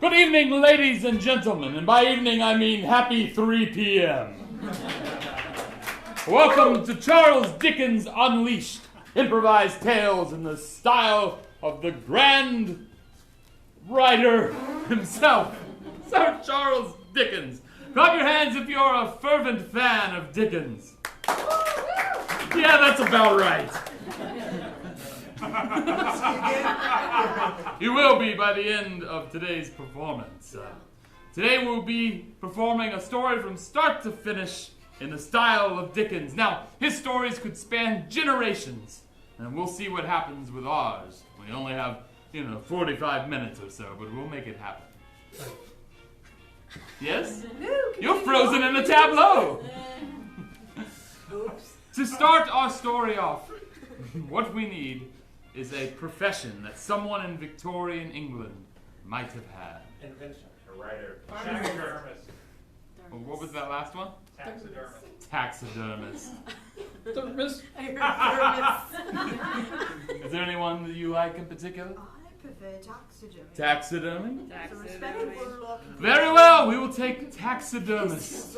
Good evening, ladies and gentlemen, and by evening I mean happy 3 p.m. Welcome to Charles Dickens Unleashed, improvised tales in the style of the grand writer himself, Sir Charles Dickens. Clap your hands if you're a fervent fan of Dickens. Yeah, that's about right. You will be by the end of today's performance. Today we'll be performing a story from start to finish in the style of Dickens. Now, his stories could span generations, and we'll see what happens with ours. We only have, 45 minutes or so, but we'll make it happen. Yes? You're frozen in the tableau! Oops. To start our story off, what we need is a profession that someone in Victorian England might have had. Invention. A writer. Taxidermist. What was that last one? Taxidermist. Taxidermist. Thermist. Is there anyone that you like in particular? I prefer taxidermy. Taxidermy? It's a respectable look. Very well, we will take taxidermist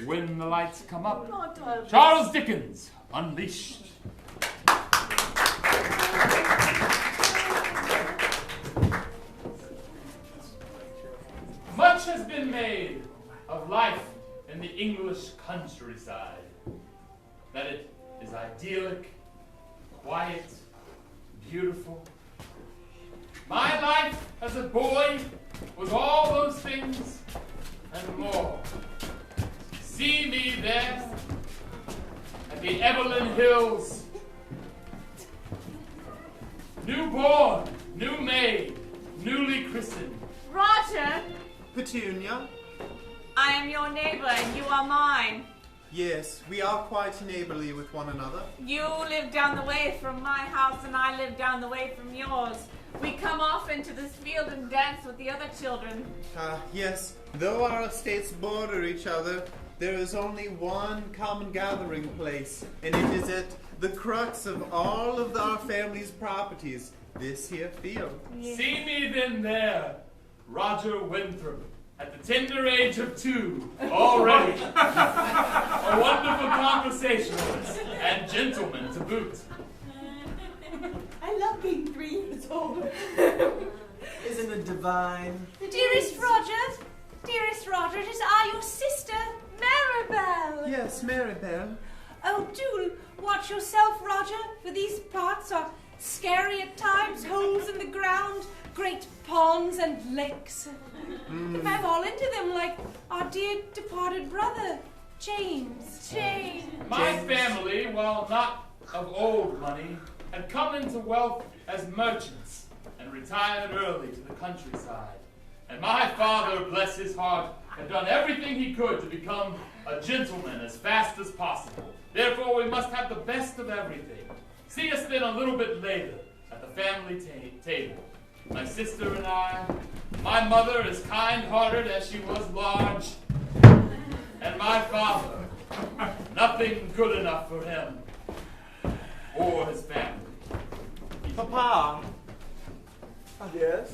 when the lights come up. Charles Dickens, Unleashed. Much has been made of life in the English countryside. That it is idyllic, quiet, beautiful. My life as a boy was all those things and more. See me there at the Evelyn Hills, newborn, new made, newly christened. Roger, Petunia? I am your neighbor and you are mine. Yes, we are quite neighborly with one another. You live down the way from my house and I live down the way from yours. We come off into this field and dance with the other children. Yes, though our estates border each other, there is only one common gathering place, and it is at the crux of all of our family's properties, this here field. Yeah. See me then there, Roger Winthrop, at the tender age of 2, already. A wonderful conversationalist and gentleman to boot. I love being 3 years old. Isn't it divine? Dearest Roger, it is I, your sister, Maribel. Yes, Maribel. Oh, do watch yourself, Roger, for these parts are scary at times, holes in the ground, great ponds and lakes. If I fall into them like our dear departed brother, James. My family, while not of old money, had come into wealth as merchants and retired early to the countryside. And my father, bless his heart, had done everything he could to become a gentleman as fast as possible. Therefore, we must have the best of everything. See us then a little bit later at the family table. My sister and I, my mother as kind-hearted as she was large, and my father, nothing good enough for him or his family. Papa, Yes?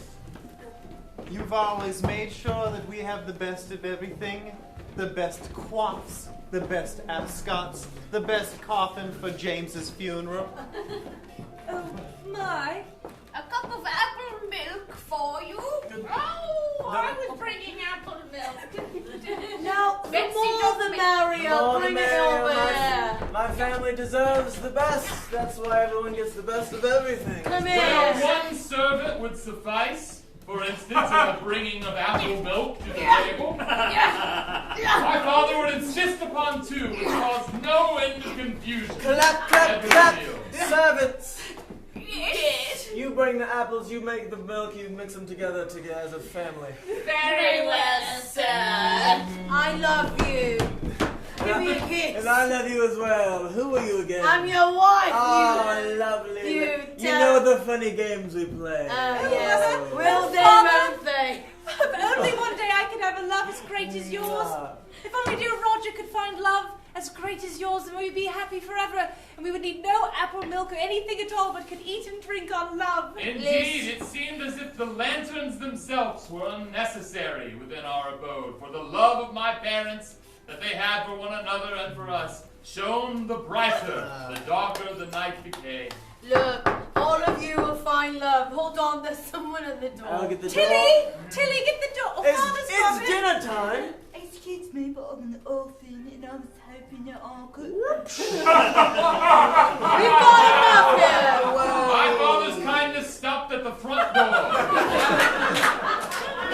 you've always made sure that we have the best of everything. The best quaffs, the best ascots, the best coffin for James's funeral. Oh, my. A cup of apple milk for you. Oh, I was bringing apple milk. Now, the Betsy, more don't the make- merrier. More the Bring it merrier, over my- here. My family deserves the best. That's why everyone gets the best of everything. Come Well, here. one servant would suffice. For instance, in the bringing of apple milk to the table. My father would insist upon 2, which caused no end of confusion. Clap, clap, Every clap! meal. Servants! Yes. You bring the apples, you make the milk, you mix them together as a family. Very well, sir. I love you. Give me a kiss. And I love you as well. Who are you again? I'm your wife. Oh, lovely. you You know the funny games we play. Yes. Oh. Will they, Father. won't they? If only one day I could have a love as great as yours. Ah. If only dear Roger could find love as as great as yours, then we'd be happy forever, and we would need no apple milk or anything at all, but could eat and drink on love. Indeed, it seemed as if the lanterns themselves were unnecessary within our abode, for the love of my parents that they had for one another and for us shone the brighter, the darker the night became. Look, all of you will find love. Hold on, there's someone at the door. I'll get the Tilly, door. Tilly, get the door. Oh, Father's It's coming. dinner time. Excuse me, but I'm an orphan and I was hoping that I could. We've got enough here. My father's kindness stopped at the front door.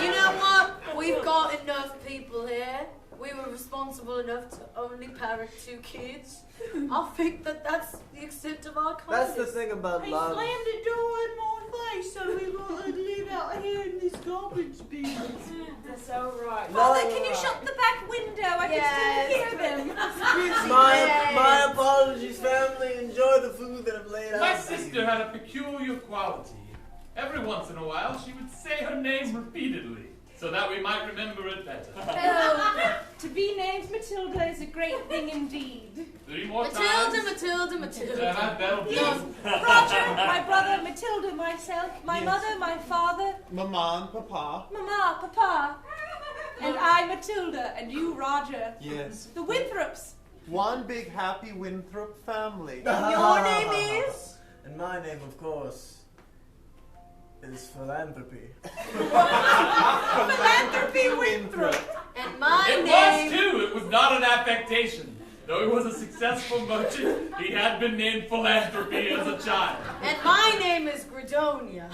You know what? We've got enough people here. We were responsible enough to only parent 2 kids. I think that's the extent of our kindness. That's the thing about He love. slammed the door in my face, so we got to live out here in this garbage bin. That's so right. Father, can you shut the back window? I can still hear them. My apologies, family. Enjoy the food that I've laid out. My for you. sister had a peculiar quality. Every once in a while, she would say her name repeatedly, so that we might remember it better. Oh, to be named Matilda is a great thing indeed. 3 more Matilda, times. Matilda. That'll do. Yes, Roger, my brother, Matilda, myself, my mother, my father, Mama and Papa. Mama, Papa, and I, Matilda, and you, Roger. Yes. The Winthrops. One big happy Winthrop family. Your name is? And my name, of course, is Philanthropy. Philanthropy Winthrop. And my It name. was too. It was not an affectation. Though he was a successful merchant, he had been named Philanthropy as a child. And my name is Gradonia.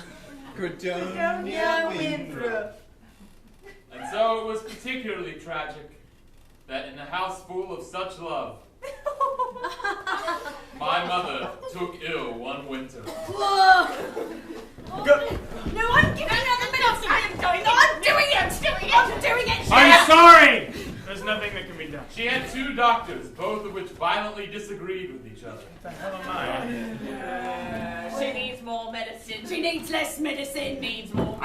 Gradonia Winthrop. Winthrop. And so it was particularly tragic that in a house full of such love, my mother took ill one winter. Whoa! No, I'm giving another minute. I am going. No, I'm doing it. I'm doing it. I'm sorry! There's nothing that can be done. She had 2 doctors, both of which violently disagreed with each other. What the hell am I? She needs more medicine. She needs less medicine. Needs more